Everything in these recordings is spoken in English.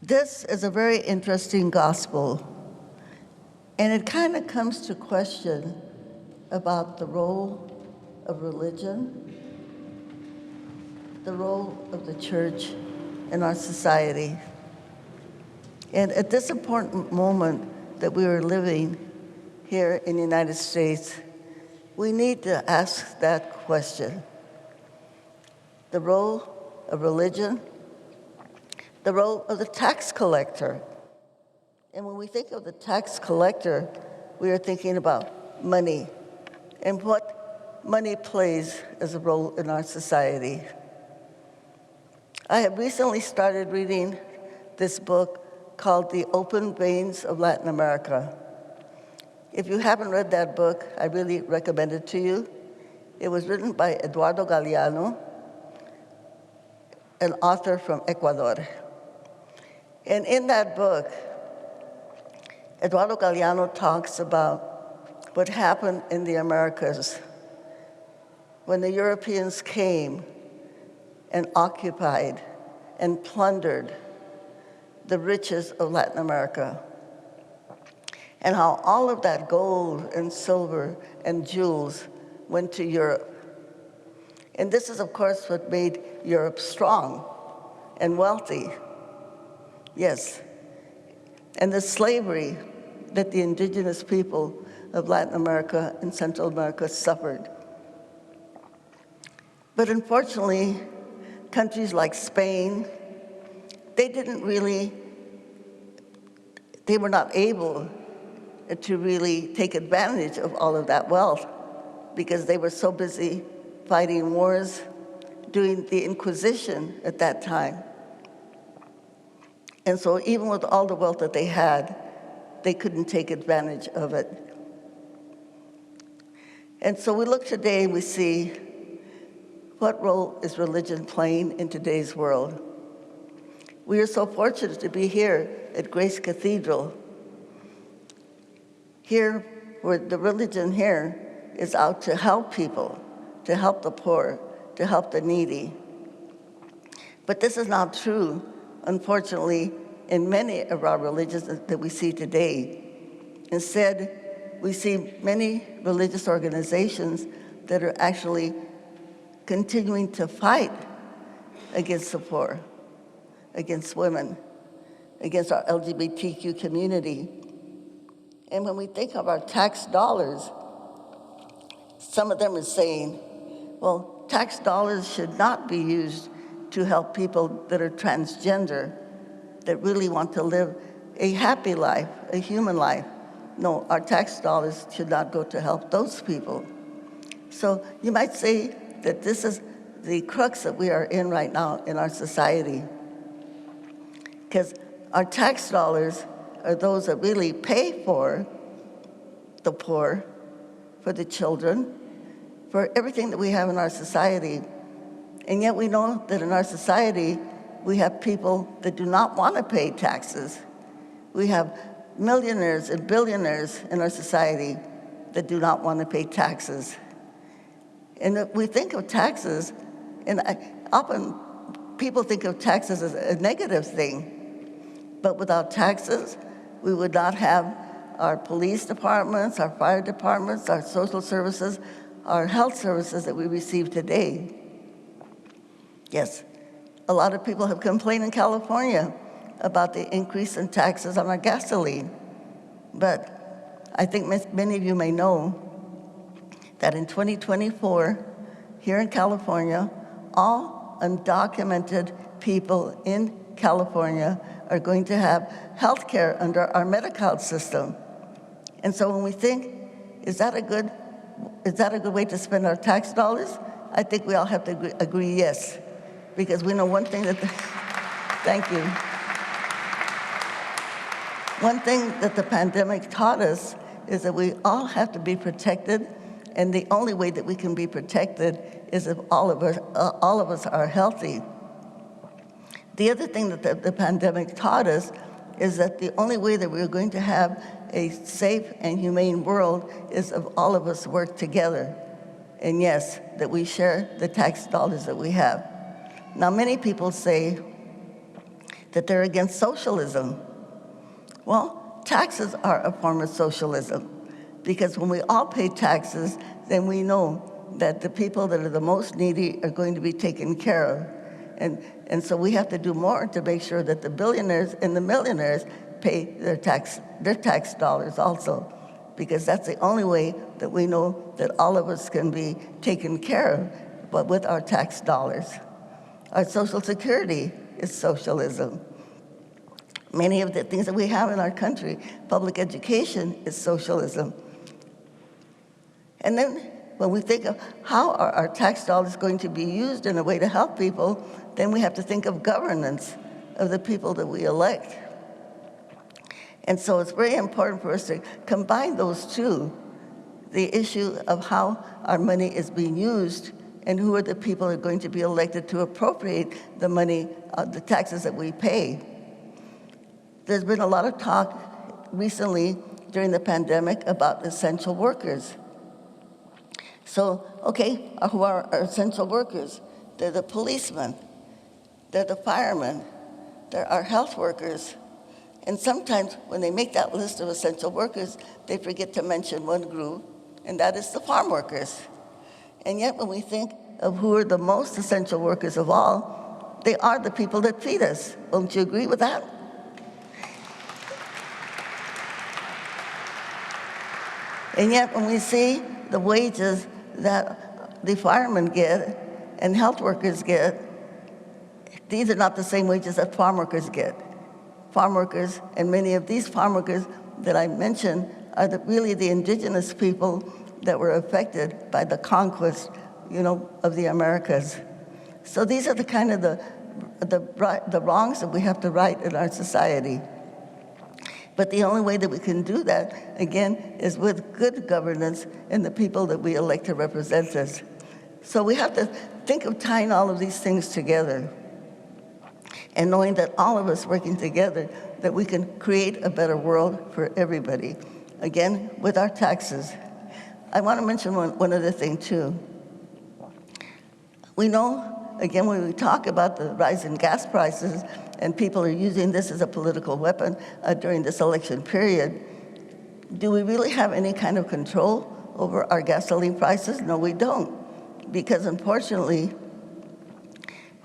This is a very interesting gospel, and it kind of comes to question about the role of religion, the role of the church in our society. And at this important moment that we are living here in the United States, we need to ask that question. The role of religion, the role of the tax collector. And when we think of the tax collector, we are thinking about money and what money plays as a role in our society. I have recently started reading this book called The Open Veins of Latin America. If you haven't read that book, I really recommend it to you. It was written by Eduardo Galeano, an author from Ecuador. And in that book, Eduardo Galeano talks about what happened in the Americas when the Europeans came and occupied and plundered the riches of Latin America, and how all of that gold and silver and jewels went to Europe. And this is, of course, what made Europe strong and wealthy. Yes. And the slavery that the indigenous people of Latin America and Central America suffered. But unfortunately, countries like Spain, they were not able to really take advantage of all of that wealth because they were so busy fighting wars, doing the Inquisition at that time. And so even with all the wealth that they had, they couldn't take advantage of it. And so we look today and we see what role is religion playing in today's world. We are so fortunate to be here at Grace Cathedral. Here, where the religion here is out to help people, to help the poor, to help the needy. But this is not true, unfortunately, in many of our religions that we see today. Instead, we see many religious organizations that are actually continuing to fight against the poor, against women, against our LGBTQ community. And when we think of our tax dollars, some of them are saying, well, tax dollars should not be used to help people that are transgender, that really want to live a happy life, a human life. No, our tax dollars should not go to help those people. So you might say that this is the crux that we are in right now in our society. Because our tax dollars are those that really pay for the poor, for the children, for everything that we have in our society. And yet we know that in our society, we have people that do not want to pay taxes. We have millionaires and billionaires in our society that do not want to pay taxes. And we think of taxes, and often people think of taxes as a negative thing. But without taxes, we would not have our police departments, our fire departments, our social services, our health services that we receive today. Yes, a lot of people have complained in California about the increase in taxes on our gasoline. But I think many of you may know that in 2024, here in California, all undocumented people in California are going to have health care under our Medi-Cal system. And so when we think, is that a good way to spend our tax dollars? I think we all have to agree yes, because we know one thing that thank you. One thing that the pandemic taught us is that we all have to be protected, and the only way that we can be protected is if all of us are healthy. The other thing that the pandemic taught us is that the only way that we're going to have a safe and humane world is if all of us work together. And yes, that we share the tax dollars that we have. Now, many people say that they're against socialism. Well, taxes are a form of socialism, because when we all pay taxes, then we know that the people that are the most needy are going to be taken care of. And so we have to do more to make sure that the billionaires and the millionaires pay their tax dollars also, because that's the only way that we know that all of us can be taken care of, but with our tax dollars. Our Social Security is socialism. Many of the things that we have in our country, public education is socialism. And then when we think of how are our tax dollars going to be used in a way to help people, then we have to think of governance of the people that we elect. And so it's very important for us to combine those two, the issue of how our money is being used and who are the people who are going to be elected to appropriate the money, the taxes that we pay. There's been a lot of talk recently during the pandemic about essential workers. So, okay, who are our essential workers? They're the policemen, they're the firemen, they're our health workers. And sometimes when they make that list of essential workers, they forget to mention one group, and that is the farm workers. And yet when we think of who are the most essential workers of all, they are the people that feed us. Don't you agree with that? And yet when we see the wages that the firemen get and health workers get, these are not the same wages that farm workers get. Farm workers, and many of these farm workers that I mentioned, are really the indigenous people that were affected by the conquest, of the Americas. So these are the kind of the wrongs that we have to right in our society. But the only way that we can do that, again, is with good governance and the people that we elect to represent us. So we have to think of tying all of these things together and knowing that all of us working together, that we can create a better world for everybody, again, with our taxes. I want to mention one other thing, too. We know, again, when we talk about the rise in gas prices, and people are using this as a political weapon during this election period, do we really have any kind of control over our gasoline prices? No, we don't. Because unfortunately,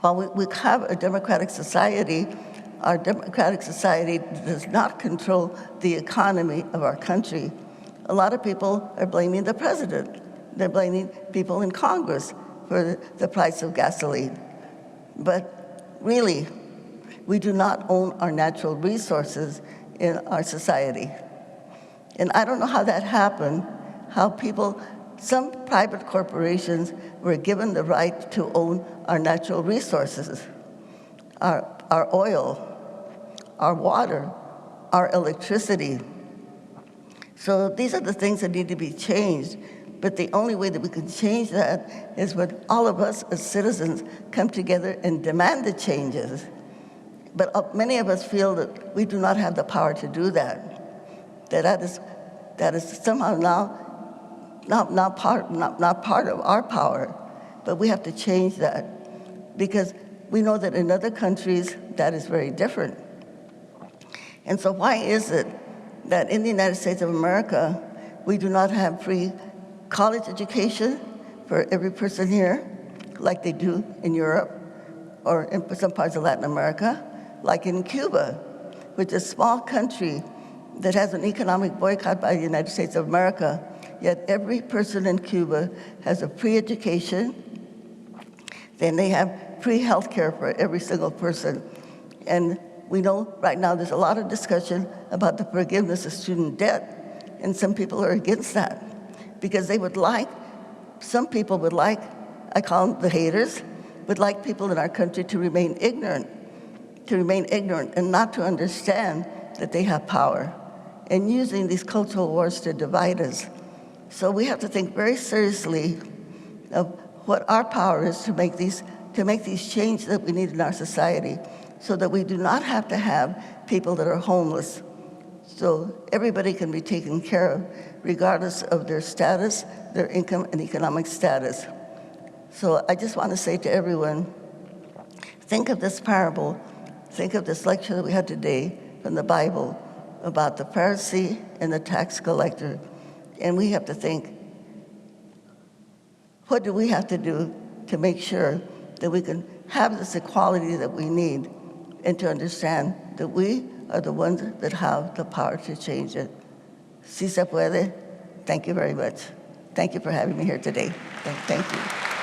while we have a democratic society, our democratic society does not control the economy of our country. A lot of people are blaming the president. They're blaming people in Congress for the price of gasoline. But really, we do not own our natural resources in our society. And I don't know how that happened, how some private corporations were given the right to own our natural resources, our oil, our water, our electricity. So these are the things that need to be changed. But the only way that we can change that is when all of us as citizens come together and demand the changes. But many of us feel that we do not have the power to do that. That is somehow now not part of our power. But we have to change that, because we know that in other countries that is very different. And so why is it that in the United States of America we do not have free college education for every person here, like they do in Europe or in some parts of Latin America, like in Cuba, which is a small country that has an economic boycott by the United States of America, yet every person in Cuba has a free education, then they have free health care for every single person. And we know right now there's a lot of discussion about the forgiveness of student debt, and some people are against that because some people would like, I call them the haters, would like people in our country to remain ignorant and not to understand that they have power, and using these cultural wars to divide us. So we have to think very seriously of what our power is to make these changes that we need in our society, so that we do not have to have people that are homeless. So everybody can be taken care of, regardless of their status, their income, and economic status. So I just want to say to everyone, think of this parable. think of this lecture that we had today from the Bible about the Pharisee and the tax collector. And we have to think, what do we have to do to make sure that we can have this equality that we need, and to understand that we are the ones that have the power to change it? Si se puede. Thank you very much. Thank you for having me here today. Thank you.